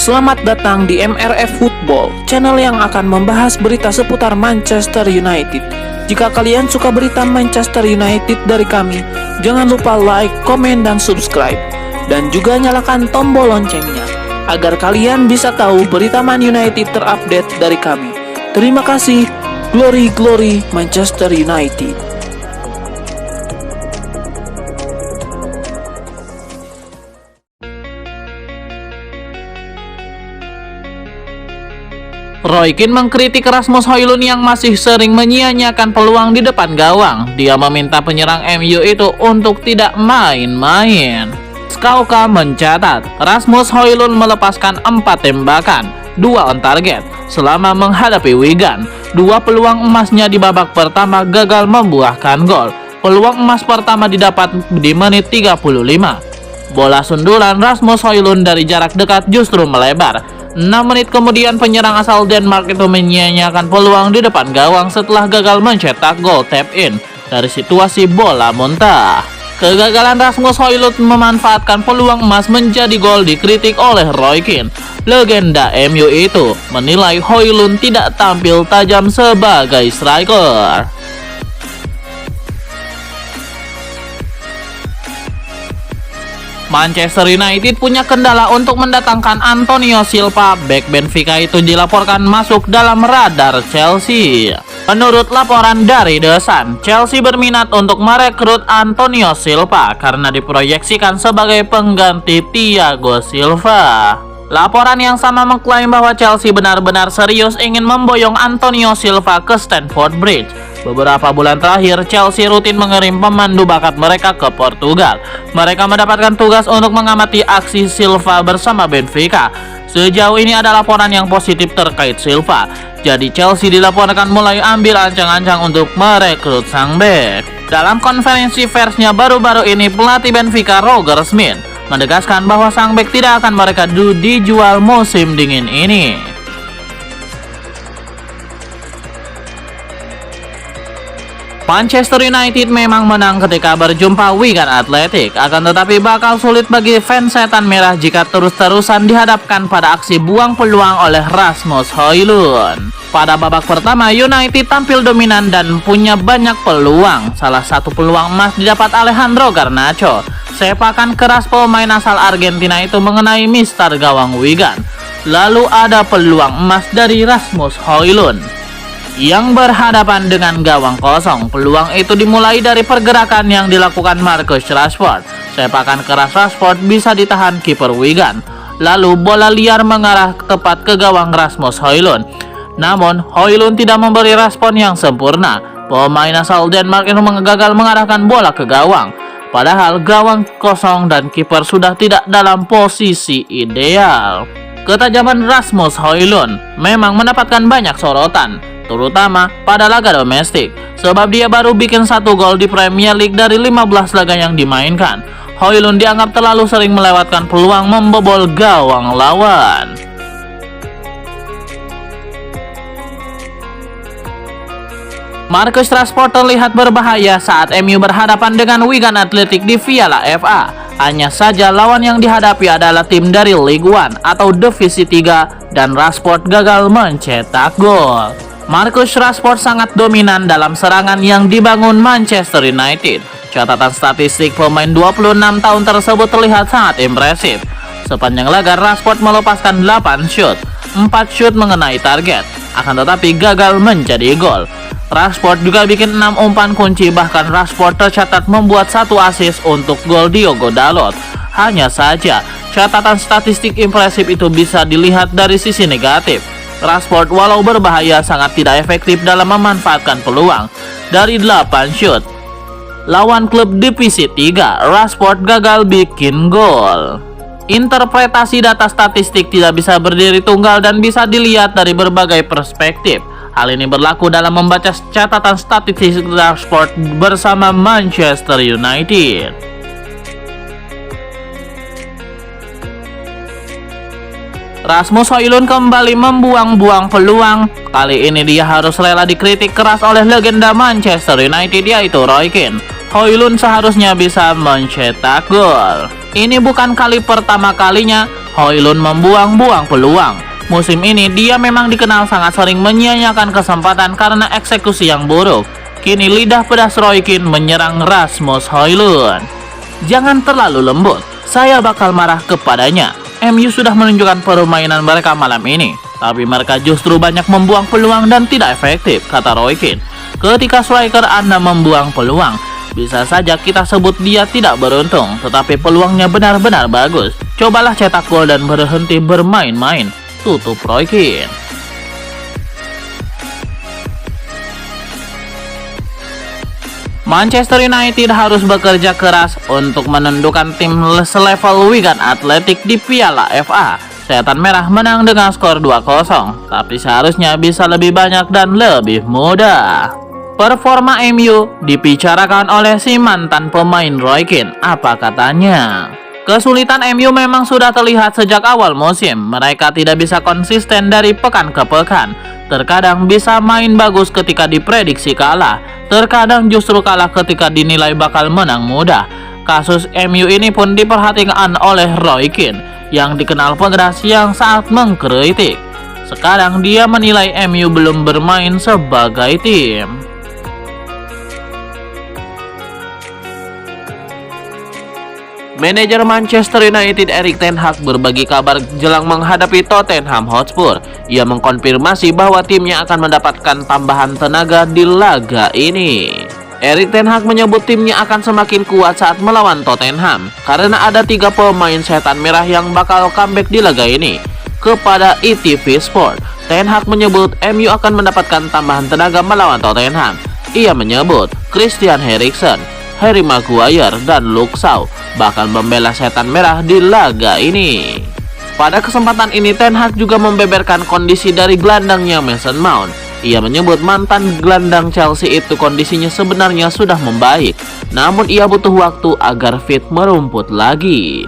Selamat datang di MRF Football, channel yang akan membahas berita seputar Manchester United. Jika kalian suka berita Manchester United dari kami, jangan lupa like, komen, dan subscribe. Dan juga nyalakan tombol loncengnya, agar kalian bisa tahu berita Man United terupdate dari kami. Terima kasih, Glory Glory Manchester United. Roy Keane mengkritik Rasmus Højlund yang masih sering menyia-nyiakan peluang di depan gawang. Dia meminta penyerang MU itu untuk tidak main-main. Skauka mencatat, Rasmus Højlund melepaskan 4 tembakan, 2 on target, selama menghadapi Wigan. 2 peluang emasnya di babak pertama gagal membuahkan gol. Peluang emas pertama didapat di menit 35. Bola sundulan Rasmus Højlund dari jarak dekat justru melebar. 6 menit kemudian penyerang asal Denmark itu menyia-nyiakan peluang di depan gawang setelah gagal mencetak gol tap in dari situasi bola muntah. Kegagalan Rasmus Højlund memanfaatkan peluang emas menjadi gol dikritik oleh Roy Keane. Legenda MU itu menilai Højlund tidak tampil tajam sebagai striker. Manchester United punya kendala untuk mendatangkan Antonio Silva. Bek Benfica itu dilaporkan masuk dalam radar Chelsea. Menurut laporan dari The Sun, Chelsea berminat untuk merekrut Antonio Silva karena diproyeksikan sebagai pengganti Thiago Silva. Laporan yang sama mengklaim bahwa Chelsea benar-benar serius ingin memboyong Antonio Silva ke Stamford Bridge. Beberapa bulan terakhir, Chelsea rutin mengirim pemandu bakat mereka ke Portugal. Mereka mendapatkan tugas untuk mengamati aksi Silva bersama Benfica. Sejauh ini ada laporan yang positif terkait Silva. Jadi Chelsea dilaporkan mulai ambil ancang-ancang untuk merekrut sang bek. Dalam konferensi persnya baru-baru ini, pelatih Benfica Roger Schmidt menegaskan bahwa sang bek tidak akan mereka dijual musim dingin ini. Manchester United memang menang ketika berjumpa Wigan Athletic, akan tetapi bakal sulit bagi fans setan merah jika terus-terusan dihadapkan pada aksi buang peluang oleh Rasmus Højlund. Pada babak pertama, United tampil dominan dan punya banyak peluang. Salah satu peluang emas didapat Alejandro Garnacho. Sepakan keras pemain asal Argentina itu mengenai mister gawang Wigan. Lalu ada peluang emas dari Rasmus Højlund yang berhadapan dengan gawang kosong. Peluang itu dimulai dari pergerakan yang dilakukan Marcus Rashford. Sepakan keras Rashford bisa ditahan kiper Wigan. Lalu bola liar mengarah tepat ke gawang Rasmus Højlund. Namun Højlund tidak memberi respon yang sempurna. Pemain asal Denmark itu gagal mengarahkan bola ke gawang. Padahal gawang kosong dan kiper sudah tidak dalam posisi ideal. Ketajaman Rasmus Højlund memang mendapatkan banyak sorotan, terutama pada laga domestik, sebab dia baru bikin 1 gol di Premier League dari 15 laga yang dimainkan. Højlund dianggap terlalu sering melewatkan peluang membobol gawang lawan. Marcus Rashford terlihat berbahaya saat MU berhadapan dengan Wigan Athletic di Piala FA. Hanya saja lawan yang dihadapi adalah tim dari League One atau Divisi 3 dan Rashford gagal mencetak gol. Marcus Rashford sangat dominan dalam serangan yang dibangun Manchester United. Catatan statistik pemain 26 tahun tersebut terlihat sangat impresif. Sepanjang laga Rashford melepaskan 8 shoot, 4 shoot mengenai target, akan tetapi gagal menjadi gol. Rashford juga bikin 6 umpan kunci, bahkan Rashford tercatat membuat 1 assist untuk gol Diogo Dalot. Hanya saja, catatan statistik impresif itu bisa dilihat dari sisi negatif. Rashford walau berbahaya sangat tidak efektif dalam memanfaatkan peluang. Dari 8 shoot lawan klub Divisi 3, Rashford gagal bikin gol. Interpretasi data statistik tidak bisa berdiri tunggal dan bisa dilihat dari berbagai perspektif. Hal ini berlaku dalam membaca catatan statistik Rashford bersama Manchester United. Rasmus Højlund kembali membuang-buang peluang. Kali ini dia harus rela dikritik keras oleh legenda Manchester United, yaitu Roy Keane. Højlund seharusnya bisa mencetak gol. Ini bukan kali pertama kalinya Højlund membuang-buang peluang. Musim ini dia memang dikenal sangat sering menyia-nyiakan kesempatan karena eksekusi yang buruk. Kini lidah pedas Roy Keane menyerang Rasmus Højlund. Jangan terlalu lembut, saya bakal marah kepadanya. MU sudah menunjukkan permainan mereka malam ini, tapi mereka justru banyak membuang peluang dan tidak efektif, kata Roy Keane. Ketika striker Anda membuang peluang, bisa saja kita sebut dia tidak beruntung, tetapi peluangnya benar-benar bagus. Cobalah cetak gol dan berhenti bermain-main, tutup Roy Keane. Manchester United harus bekerja keras untuk menundukkan tim selevel Wigan Athletic di Piala FA. Setan Merah menang dengan skor 2-0, tapi seharusnya bisa lebih banyak dan lebih mudah. Performa MU dibicarakan oleh si mantan pemain Roy Keane. Apa katanya? Kesulitan MU memang sudah terlihat sejak awal musim. Mereka tidak bisa konsisten dari pekan ke pekan. Terkadang bisa main bagus ketika diprediksi kalah, terkadang justru kalah ketika dinilai bakal menang mudah. Kasus MU ini pun diperhatikan oleh Roy Keane, yang dikenal pedas yang saat mengkritik. Sekarang dia menilai MU belum bermain sebagai tim. Manajer Manchester United Erik ten Hag berbagi kabar jelang menghadapi Tottenham Hotspur. Ia mengkonfirmasi bahwa timnya akan mendapatkan tambahan tenaga di laga ini. Erik ten Hag menyebut timnya akan semakin kuat saat melawan Tottenham karena ada 3 pemain setan merah yang bakal comeback di laga ini. Kepada ITV Sport, ten Hag menyebut MU akan mendapatkan tambahan tenaga melawan Tottenham. Ia menyebut Christian Eriksen, Harry Maguire, dan Luke Shaw bakal membela setan merah di laga ini. Pada kesempatan ini ten Hag juga membeberkan kondisi dari gelandangnya Mason Mount. Ia menyebut mantan gelandang Chelsea itu kondisinya sebenarnya sudah membaik, namun ia butuh waktu agar fit merumput lagi.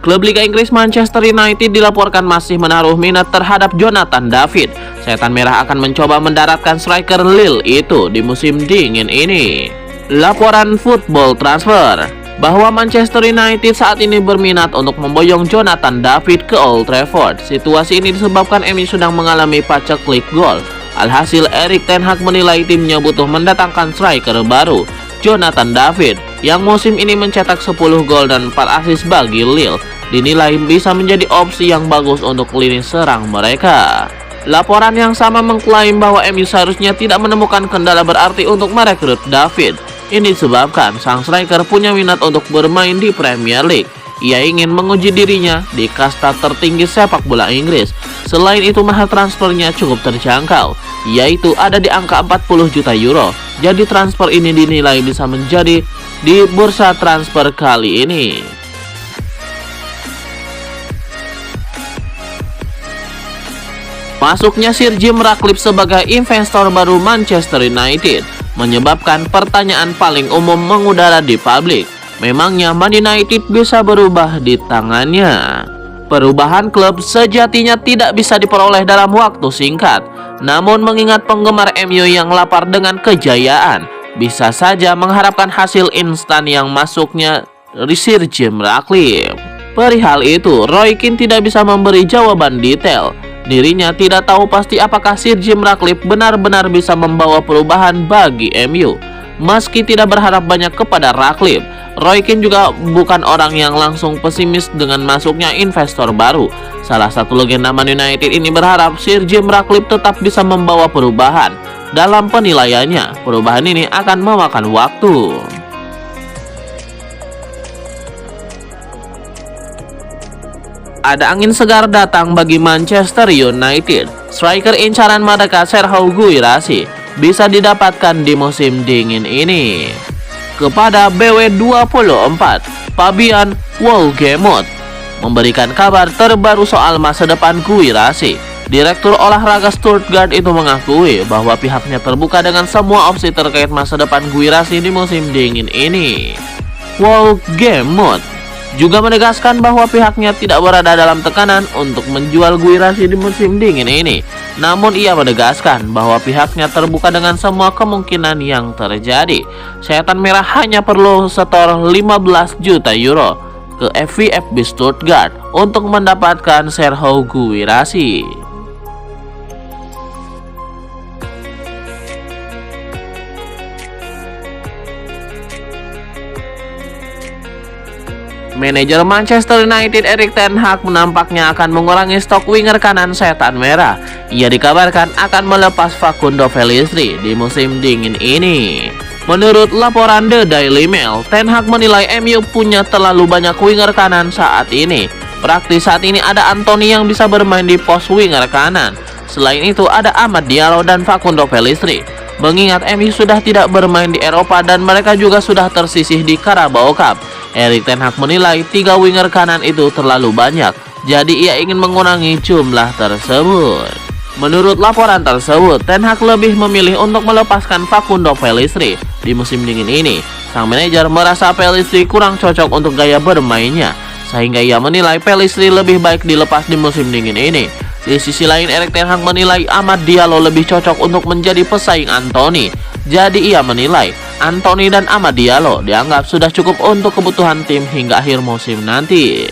Klub Liga Inggris Manchester United dilaporkan masih menaruh minat terhadap Jonathan David. Setan Merah akan mencoba mendaratkan striker Lille itu di musim dingin ini. Laporan Football Transfer bahwa Manchester United saat ini berminat untuk memboyong Jonathan David ke Old Trafford. Situasi ini disebabkan MU sedang mengalami paceklik gol. Alhasil Erik ten Hag menilai timnya butuh mendatangkan striker baru, Jonathan David, yang musim ini mencetak 10 gol dan 4 assist bagi Lille, dinilai bisa menjadi opsi yang bagus untuk lini serang mereka. Laporan yang sama mengklaim bahwa MU seharusnya tidak menemukan kendala berarti untuk merekrut David. Ini disebabkan sang striker punya minat untuk bermain di Premier League. Ia ingin menguji dirinya di kasta tertinggi sepak bola Inggris. Selain itu, mahar transfernya cukup terjangkau, yaitu ada di angka 40 juta euro. Jadi transfer ini dinilai bisa menjadi di bursa transfer kali ini. Masuknya Sir Jim Ratcliffe sebagai investor baru Manchester United menyebabkan pertanyaan paling umum mengudara di publik. Memangnya Man United bisa berubah di tangannya? Perubahan klub sejatinya tidak bisa diperoleh dalam waktu singkat. Namun mengingat penggemar MU yang lapar dengan kejayaan, bisa saja mengharapkan hasil instan yang masuknya Sir Jim Ratcliffe. Perihal itu, Roy Keane tidak bisa memberi jawaban detail. Dirinya tidak tahu pasti apakah Sir Jim Ratcliffe benar-benar bisa membawa perubahan bagi MU. Meski tidak berharap banyak kepada Ratcliffe, Roy Keane juga bukan orang yang langsung pesimis dengan masuknya investor baru. Salah satu legenda Man United ini berharap Sir Jim Ratcliffe tetap bisa membawa perubahan. Dalam penilaiannya, perubahan ini akan memakan waktu. Ada angin segar datang bagi Manchester United. Striker incaran mereka Serhou Guirassy bisa didapatkan di musim dingin ini. Kepada BW24, Fabian Wohlgemuth memberikan kabar terbaru soal masa depan Guirassy. Direktur olahraga Stuttgart itu mengakui bahwa pihaknya terbuka dengan semua opsi terkait masa depan Guirassy di musim dingin ini. Wohlgemuth juga menegaskan bahwa pihaknya tidak berada dalam tekanan untuk menjual Guirassy di musim dingin ini. Namun ia menegaskan bahwa pihaknya terbuka dengan semua kemungkinan yang terjadi. Setan Merah hanya perlu setor 15 juta euro ke VfB Stuttgart untuk mendapatkan Serhou Guirassy. Manajer Manchester United Erik ten Hag menampaknya akan mengurangi stok winger kanan Setan Merah. Ia dikabarkan akan melepas Facundo Pellistri di musim dingin ini. Menurut laporan The Daily Mail, Ten Hag menilai MU punya terlalu banyak winger kanan saat ini. Praktis saat ini ada Anthony yang bisa bermain di pos winger kanan. Selain itu ada Amad Diallo dan Facundo Pellistri. Mengingat MU sudah tidak bermain di Eropa dan mereka juga sudah tersisih di Carabao Cup, Erik ten Hag menilai 3 winger kanan itu terlalu banyak, jadi ia ingin mengurangi jumlah tersebut. Menurut laporan tersebut, Ten Hag lebih memilih untuk melepaskan Facundo Pellistri di musim dingin ini. Sang manajer merasa Pellistri kurang cocok untuk gaya bermainnya, sehingga ia menilai Pellistri lebih baik dilepas di musim dingin ini. Di sisi lain, Erik ten Hag menilai Amad Diallo lebih cocok untuk menjadi pesaing Anthony. Jadi ia menilai Anthony dan Amad Diallo dianggap sudah cukup untuk kebutuhan tim hingga akhir musim nanti.